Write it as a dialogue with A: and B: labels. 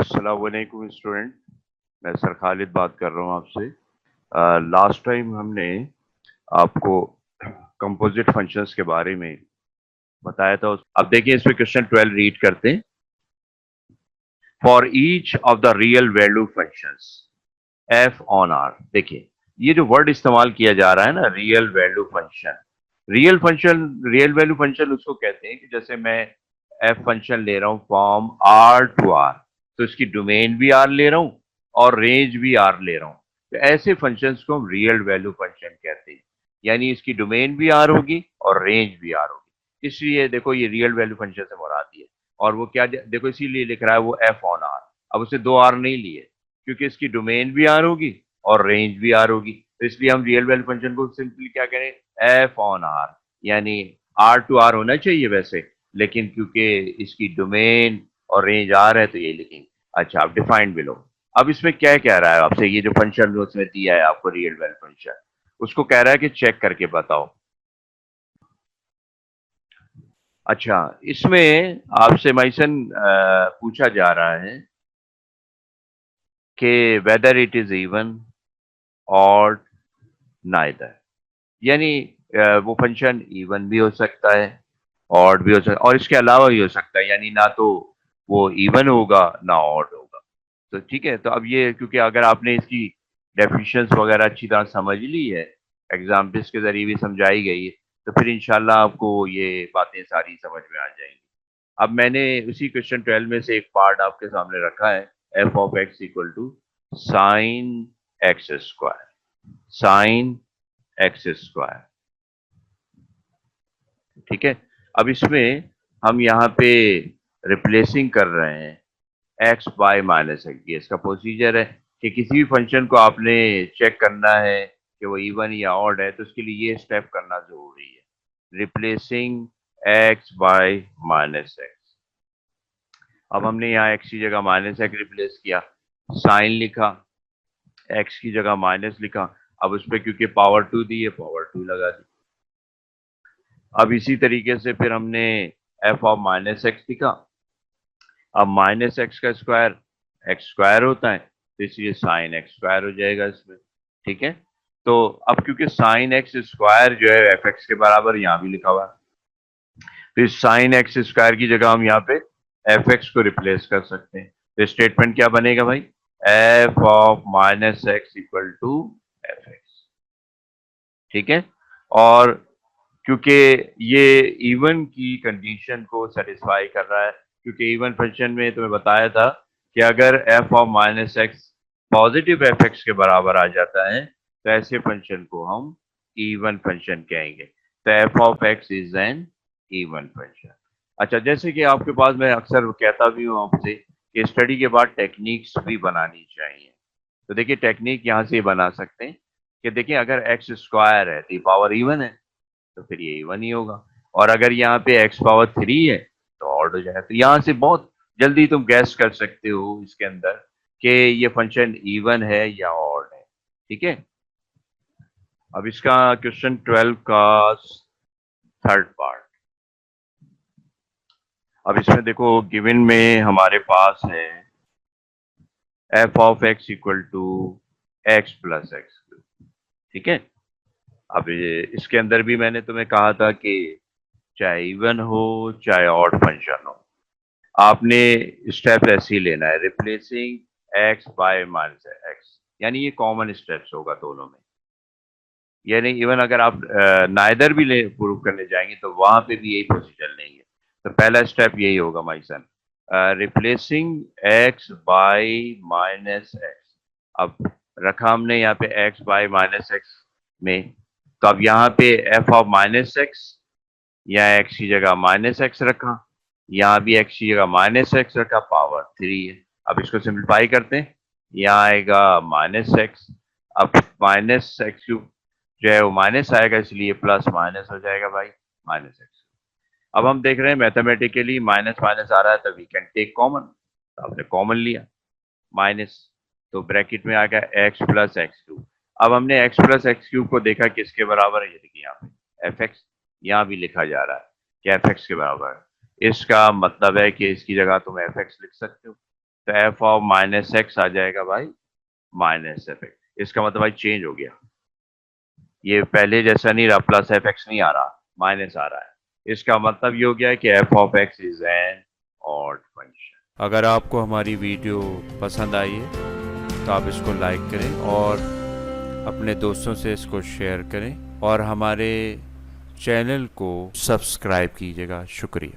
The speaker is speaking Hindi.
A: अस्सलामुअलैकुम स्टूडेंट, मैं सर खालिद बात कर रहा हूँ आपसे। लास्ट टाइम हमने आपको कंपोजिट फंक्शंस के बारे में बताया था। अब देखिए इसमें क्वेश्चन 12 रीड करते हैं। For each of the real value functions f on R. देखिए ये जो वर्ड इस्तेमाल किया जा रहा है ना, real value function. Real value function उसको कहते हैं कि जैसे मैं एफ फंक्शन ले रहा हूँ फ्रॉम आर टू आर, तो इसकी डोमेन भी आर ले रहा हूँ और रेंज भी आर ले रहा हूँ। तो ऐसे फंक्शंस को हम रियल वैल्यू फंक्शन कहते हैं, यानी इसकी डोमेन भी आर होगी और रेंज भी आर होगी। इसलिए देखो ये रियल वैल्यू फंक्शन से मुराद है। और वो क्या, देखो इसीलिए लिख रहा है वो एफ ऑन आर। अब उसे दो आर नहीं लिए क्योंकि इसकी डोमेन भी आर होगी और रेंज भी आर होगी, तो इसलिए हम रियल वैल्यू फंक्शन को सिंपली क्या करें, एफ ऑन आर, यानी आर टू आर होना चाहिए वैसे, लेकिन क्योंकि इसकी डोमेन और रेंज आर है तो ये लिखेंगे। अच्छा, आप डिफाइंड बिलो। अब इसमें क्या कह रहा है आपसे, ये जो फंक्शन उसमें दिया है आपको रियल वैल्यू फंक्शन, उसको कह रहा है कि चेक करके बताओ। अच्छा, इसमें आपसे माइसन पूछा जा रहा है कि वेदर इट इज इवन और नाइदर, यानी वो फंक्शन इवन भी हो सकता है, ऑड भी हो सकता है और इसके अलावा भी हो सकता है, यानी ना तो वो इवन होगा ना ऑड होगा। तो ठीक है, तो अब ये क्योंकि अगर आपने इसकी डेफिनेशंस वगैरह अच्छी तरह समझ ली है, एग्जाम्पल्स के जरिए भी समझाई गई है, तो फिर इंशाल्लाह आपको ये बातें सारी समझ में आ जाएंगी। अब मैंने उसी क्वेश्चन 12 में से एक पार्ट आपके सामने रखा है, f of x equal to sine x square, sine x square. ठीक है, अब इसमें हम यहाँ पे रिप्लेसिंग कर रहे हैं एक्स बाय माइनस एक्स। ये इसका प्रोसीजर है कि किसी भी फंक्शन को आपने चेक करना है कि वो इवन या ऑड है, तो उसके लिए ये स्टेप करना जरूरी है, replacing X by minus X. अब हमने यहाँ एक्स की जगह माइनस एक्स रिप्लेस किया, साइन लिखा, एक्स की जगह माइनस लिखा। अब उस पर क्योंकि पावर टू दी है, पावर टू लगा दी। अब इसी तरीके से फिर हमने एफ ऑफ माइनस एक्स लिखा। अब माइनस एक्स का स्क्वायर एक्स स्क्वायर होता है, तो इसलिए साइन एक्स स्क्वायर हो जाएगा इसमें। ठीक है, तो अब क्योंकि साइन एक्स स्क्वायर जो है एफ एक्स के बराबर यहाँ भी लिखा हुआ है, तो इस साइन एक्स स्क्वायर की जगह हम यहाँ पे एफ एक्स को रिप्लेस कर सकते हैं। तो स्टेटमेंट क्या बनेगा भाई, f of minus x equal to f x. ठीक है, और क्योंकि ये इवन की कंडीशन को सेटिस्फाई कर रहा है, क्योंकि इवन फंक्शन में तुम्हें बताया था कि अगर F of minus x positive F x के बराबर आ जाता है तो ऐसे फंक्शन को हम इवन फंक्शन कहेंगे। तो F of x is an even function. अच्छा, जैसे कि आपके पास मैं अक्सर कहता भी हूँ आपसे कि स्टडी के बाद टेक्निक्स भी बनानी चाहिए। तो देखिए टेक्निक यहाँ से बना सकते हैं कि देखिए अगर एक्स स्क्वायर है तो पावर इवन है, तो फिर ये इवन ही होगा। और अगर यहाँ पे एक्स पावर 3 है तो ऑड हो जाएगा। तो यहाँ से बहुत जल्दी तुम गैस कर सकते हो इसके अंदर कि ये फंक्शन इवन है या ऑड है। ठीक है, अब इसका क्वेश्चन 12 का थर्ड पार्ट। अब इसमें देखो गिवन में हमारे पास है f of x equal to x plus x. ठीक है, अब इसके अंदर भी मैंने तुम्हें कहा था कि चाहे इवन हो चाहे ऑड फंक्शन हो, आपने स्टेप ऐसे ही लेना है, replacing X by minus x, यानी ये कॉमन स्टेप्स होगा दोनों में। यानी इवन अगर आप नाइदर भी ले प्रूव करने जाएंगे तो वहां पे भी यही प्रोसीजर लेंगे। तो पहला स्टेप यही होगा my son, replacing X by minus X. अब रखा हमने यहाँ पे एक्स बाय माइनस एक्स में, तो अब यहाँ पे एफ ऑफ माइनस एक्स, या एक्स की जगह माइनस एक्स रखा, यहाँ भी एक्स की जगह माइनस एक्स रखा, पावर 3 है। अब इसको सिंप्लीफाई करते हैं, यहाँ आएगा माइनस एक्स। अब माइनस एक्स क्यूब जो है वो माइनस आएगा, इसलिए प्लस माइनस हो जाएगा भाई, माइनस एक्स। अब हम देख रहे हैं मैथमेटिकली माइनस माइनस आ रहा है, तो वी कैन टेक कॉमन। तो आपने कॉमन लिया माइनस, तो ब्रैकेट में आ गया एक्स प्लस एक्स क्यूब। अब हमने एक्स प्लस एक्स क्यूब को देखा किसके बराबर है, ये देखिए यहाँ पे एफ एक्स, यहाँ भी लिखा जा रहा है कि एफ एक्स के बराबर है। इसका मतलब है कि इसकी जगह तुम एफ एक्स लिख सकते हो। तो एफ ऑफ माइनस एक्स आ जाएगा भाई माइनस एफ एक्स। इसका मतलब भाई चेंज हो गया, ये पहले जैसा नहीं रहा, प्लस एफ एक्स नहीं आ रहा, माइनस आ रहा है। इसका मतलब ये हो गया कि F of x is an odd function. अगर आपको हमारी वीडियो पसंद आई है तो आप इसको लाइक करें और अपने दोस्तों से इसको शेयर करें और हमारे चैनल को सब्सक्राइब कीजिएगा। शुक्रिया।